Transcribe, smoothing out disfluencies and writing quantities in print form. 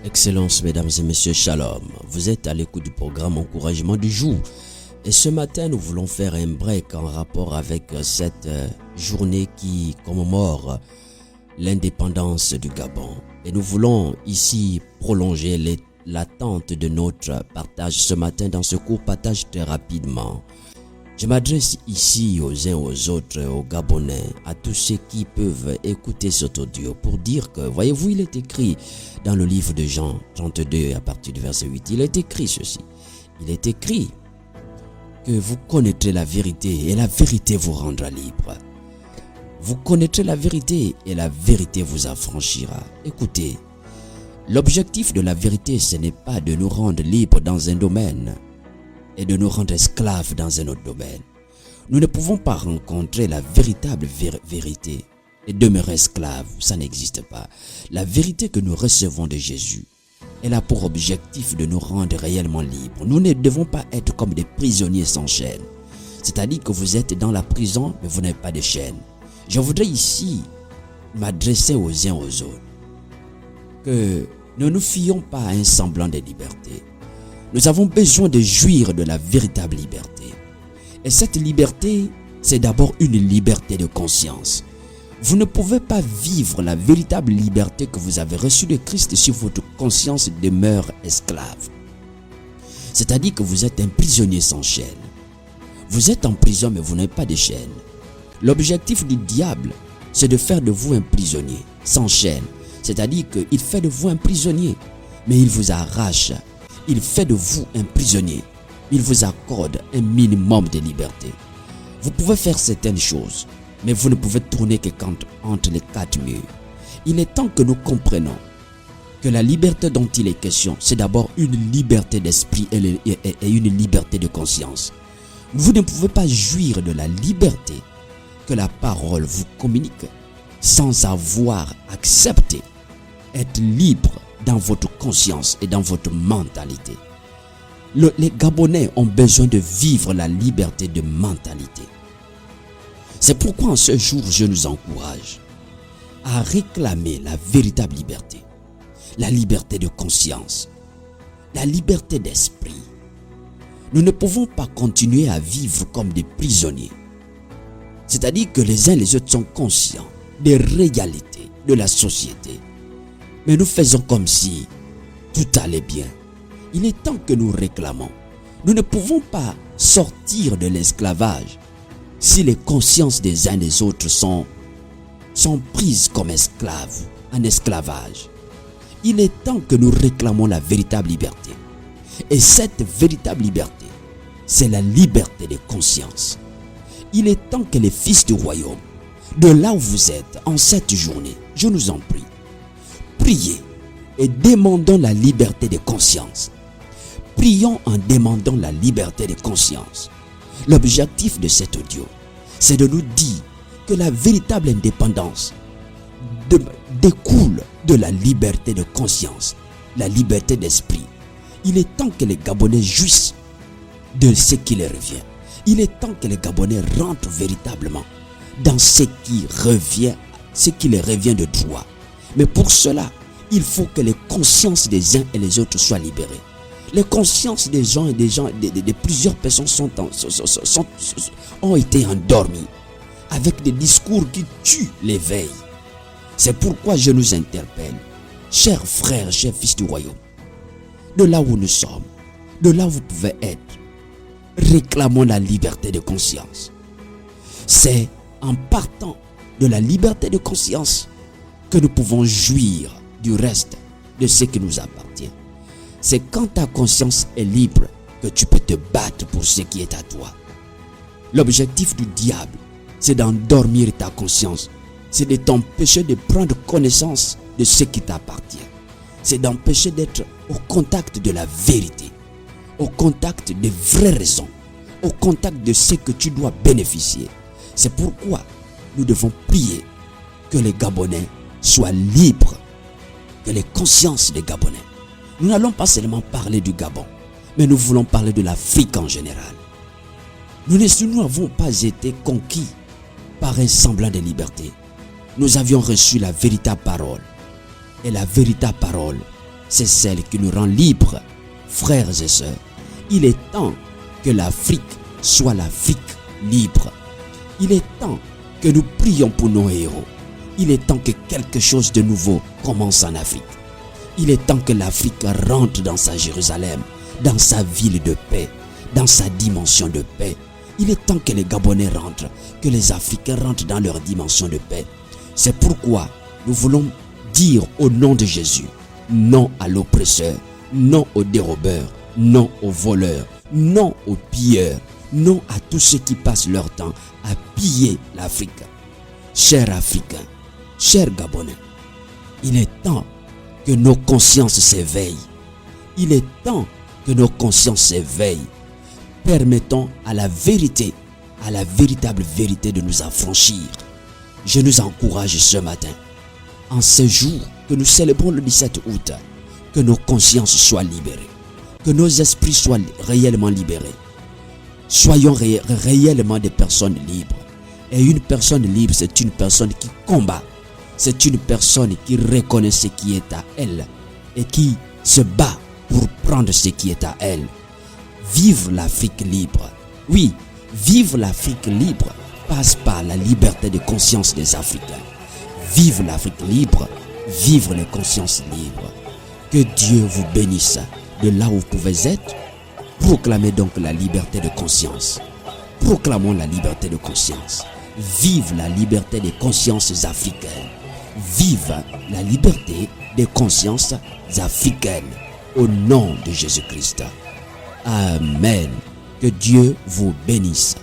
Excellences, mesdames et messieurs, shalom. Vous êtes à l'écoute du programme Encouragement du jour. Et ce matin, nous voulons faire un break en rapport avec cette journée qui commémore l'indépendance du Gabon. Et nous voulons ici prolonger l'attente de notre partage ce matin dans ce court partage très rapidement. Je m'adresse ici aux uns aux autres, aux Gabonais, à tous ceux qui peuvent écouter cet audio pour dire que, voyez-vous, il est écrit dans le livre de Jean 32 à partir du verset 8, il est écrit ceci. Il est écrit que vous connaîtrez la vérité et la vérité vous rendra libre. Vous connaîtrez la vérité et la vérité vous affranchira. Écoutez, l'objectif de la vérité, ce n'est pas de nous rendre libres dans un domaine et de nous rendre esclaves dans un autre domaine. Nous ne pouvons pas rencontrer la véritable vérité et demeurer esclaves. Ça n'existe pas. La vérité que nous recevons de Jésus, elle a pour objectif de nous rendre réellement libres. Nous ne devons pas être comme des prisonniers sans chaîne. C'est-à-dire que vous êtes dans la prison, mais vous n'avez pas de chaîne. Je voudrais ici m'adresser aux uns aux autres. Que ne nous fions pas à un semblant de liberté. Nous avons besoin de jouir de la véritable liberté. Et cette liberté, c'est d'abord une liberté de conscience. Vous ne pouvez pas vivre la véritable liberté que vous avez reçue de Christ si votre conscience demeure esclave. C'est-à-dire que vous êtes un prisonnier sans chaîne. Vous êtes en prison mais vous n'avez pas de chaîne. L'objectif du diable, c'est de faire de vous un prisonnier sans chaîne. C'est-à-dire qu'il fait de vous un prisonnier, mais il vous arrache. Il fait de vous un prisonnier. Il vous accorde un minimum de liberté. Vous pouvez faire certaines choses, mais vous ne pouvez tourner que entre les quatre murs. Il est temps que nous comprenions que la liberté dont il est question, c'est d'abord une liberté d'esprit et une liberté de conscience. Vous ne pouvez pas jouir de la liberté que la parole vous communique sans avoir accepté être libre dans votre conscience et dans votre mentalité. Les Gabonais ont besoin de vivre la liberté de mentalité. C'est pourquoi en ce jour, je nous encourage à réclamer la véritable liberté, la liberté de conscience, la liberté d'esprit. Nous ne pouvons pas continuer à vivre comme des prisonniers. C'est-à-dire que les uns et les autres sont conscients des réalités de la société. Mais nous faisons comme si tout allait bien. Il est temps que nous réclamons. Nous ne pouvons pas sortir de l'esclavage si les consciences des uns et des autres sont prises comme esclaves, en esclavage. Il est temps que nous réclamons la véritable liberté. Et cette véritable liberté, c'est la liberté de conscience. Il est temps que les fils du royaume, de là où vous êtes, en cette journée, je nous en prie, priez et demandons la liberté de conscience. Prions en demandant la liberté de conscience. L'objectif de cet audio, c'est de nous dire que la véritable indépendance découle de la liberté de conscience, la liberté d'esprit. Il est temps que les Gabonais jouissent de ce qui leur revient. Il est temps que les Gabonais rentrent véritablement dans ce qui leur revient de droit. Mais pour cela, il faut que les consciences des uns et les autres soient libérées. Les consciences des gens et de plusieurs personnes ont été endormies avec des discours qui tuent l'éveil. C'est pourquoi je nous interpelle, chers frères, chers fils du royaume, de là où nous sommes, de là où vous pouvez être, réclamons la liberté de conscience. C'est en partant de la liberté de conscience que nous pouvons jouir du reste de ce qui nous appartient. C'est quand ta conscience est libre que tu peux te battre pour ce qui est à toi. L'objectif du diable, c'est d'endormir ta conscience. C'est de t'empêcher de prendre connaissance de ce qui t'appartient. C'est d'empêcher d'être au contact de la vérité, au contact des vraies raisons, au contact de ce que tu dois bénéficier. C'est pourquoi nous devons prier que les Gabonais soient libres, que les consciences des Gabonais. Nous n'allons pas seulement parler du Gabon, mais nous voulons parler de l'Afrique en général. Nous n'avons pas été conquis par un semblant de liberté. Nous avions reçu la véritable parole. Et la véritable parole c'est celle qui nous rend libres. Frères et sœurs, il est temps que l'Afrique soit l'Afrique libre. Il est temps que nous prions pour nos héros. Il est temps que quelque chose de nouveau commence en Afrique. Il est temps que l'Afrique rentre dans sa Jérusalem, dans sa ville de paix, dans sa dimension de paix. Il est temps que les Gabonais rentrent, que les Africains rentrent dans leur dimension de paix. C'est pourquoi nous voulons dire au nom de Jésus, non à l'oppresseur, non aux dérobeurs, non aux voleurs, non aux pilleurs, non à tous ceux qui passent leur temps à piller l'Afrique. Chers Africains, chers Gabonais, il est temps que nos consciences s'éveillent. Il est temps que nos consciences s'éveillent. Permettons à la vérité, à la véritable vérité de nous affranchir. Je nous encourage ce matin, en ce jour que nous célébrons le 17 août, que nos consciences soient libérées, que nos esprits soient réellement libérés. Soyons réellement des personnes libres. Et une personne libre, c'est une personne qui combat. C'est une personne qui reconnaît ce qui est à elle et qui se bat pour prendre ce qui est à elle. Vivre l'Afrique libre. Oui, vivre l'Afrique libre passe par la liberté de conscience des Africains. Vivre l'Afrique libre, vivre les consciences libres. Que Dieu vous bénisse de là où vous pouvez être. Proclamez donc la liberté de conscience. Proclamons la liberté de conscience. Vive la liberté des consciences africaines. Vive la liberté des consciences africaines. Au nom de Jésus-Christ. Amen. Que Dieu vous bénisse.